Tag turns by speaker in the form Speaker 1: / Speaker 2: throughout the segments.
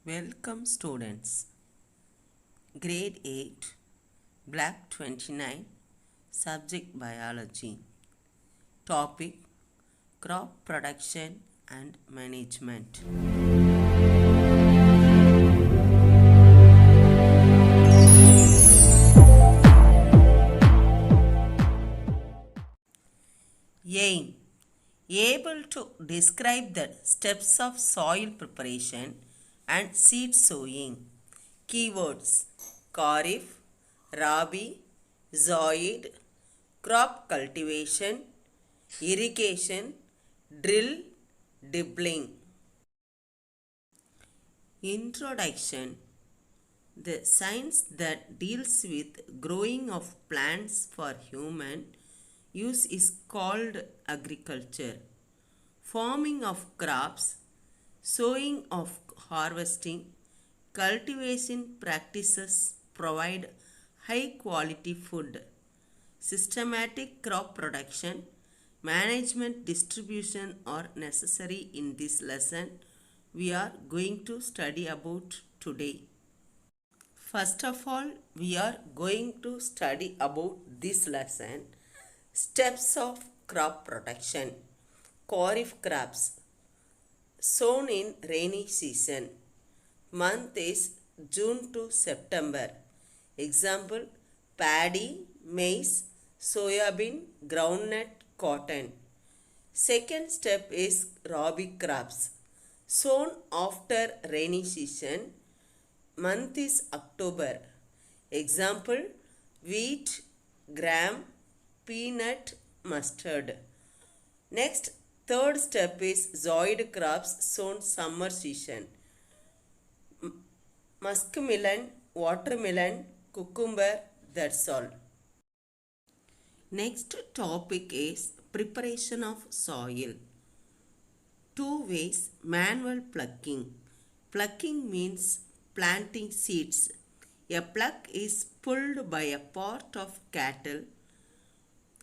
Speaker 1: Welcome students. Grade 8, Black 29, Subject Biology. Topic Crop Production and Management. Aim. Able to describe the steps of soil preparation and seed sowing. Keywords: Kharif, Rabi, Zoid, crop cultivation, irrigation, drill, dibbling. Introduction. The science that deals with growing of plants for human use is called agriculture. Farming of crops, sowing of harvesting, cultivation practices provide high quality food. Systematic crop production, management, distribution are necessary in this lesson we are going to study about today. First of all, we are going to study about this lesson. Steps of crop production. Kharif crops sown in rainy season. Month is June to September. Example: paddy, maize, soybean, groundnut, cotton. Second step is Rabi crops sown after rainy season. Month is October. Example: wheat, gram, peanut, mustard. Next, third step is Zoid crops sown summer season. Muskmelon, watermelon, cucumber, that's all. Next topic is preparation of soil. Two ways: manual plucking. Plucking means planting seeds. A pluck is pulled by a part of cattle,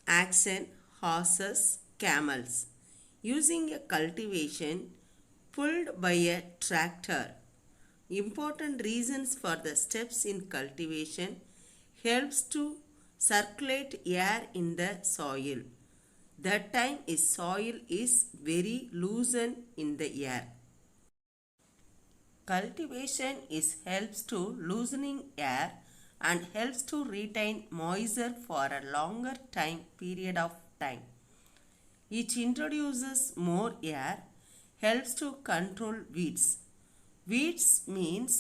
Speaker 1: oxen, horses, camels. Using a cultivation, pulled by a tractor. Important reasons for the steps in cultivation: helps to circulate air in the soil. That time soil is very loosened in the air. Cultivation helps to loosening air and helps to retain moisture for a longer period of time. It introduces more air, helps to control weeds. Weeds means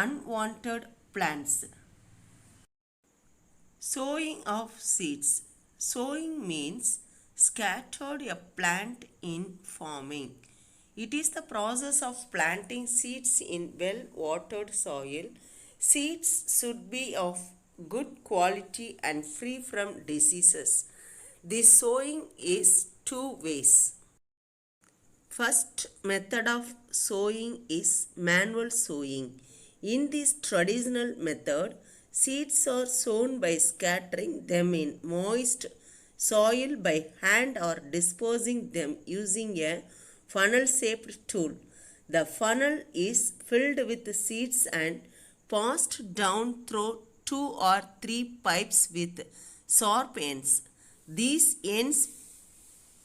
Speaker 1: unwanted plants. Sowing of seeds. Sowing means scattered a plant in farming. It is the process of planting seeds in well-watered soil. Seeds should be of good quality and free from diseases. This sowing is two ways. First method of sowing is manual sowing. In this traditional method, seeds are sown by scattering them in moist soil by hand or disposing them using a funnel-shaped tool. The funnel is filled with seeds and passed down through 2 or 3 pipes with sharp ends. These ends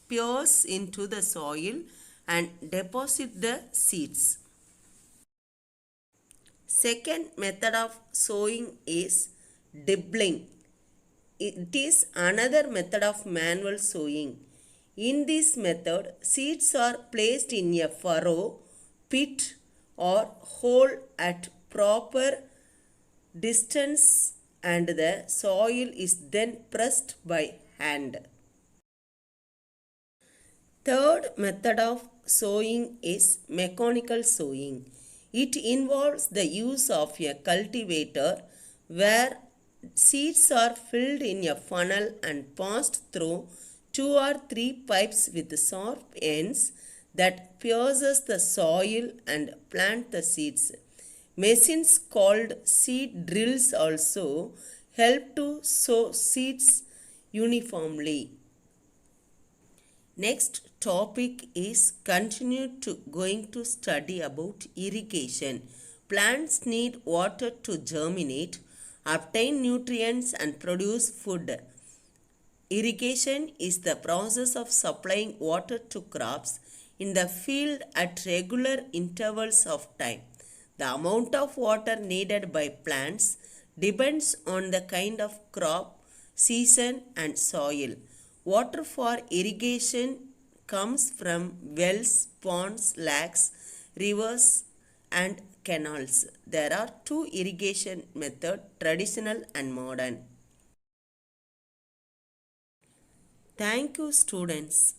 Speaker 1: pierce into the soil and deposit the seeds. Second method of sowing is dibbling. It is another method of manual sowing. In this method, seeds are placed in a furrow, pit or hole at proper distance and the soil is then pressed by hand. Third method of sowing is mechanical sowing. It involves the use of a cultivator where seeds are filled in a funnel and passed through 2 or 3 pipes with sharp ends that pierces the soil and plant the seeds. Machines called seed drills also help to sow seeds uniformly. Next topic is continue to going to study about irrigation. Plants need water to germinate, obtain nutrients and produce food. Irrigation is the process of supplying water to crops in the field at regular intervals of time. The amount of water needed by plants depends on the kind of crop, season and soil. Water for irrigation comes from wells, ponds, lakes, rivers and canals. There are two irrigation methods, traditional and modern. Thank you, students.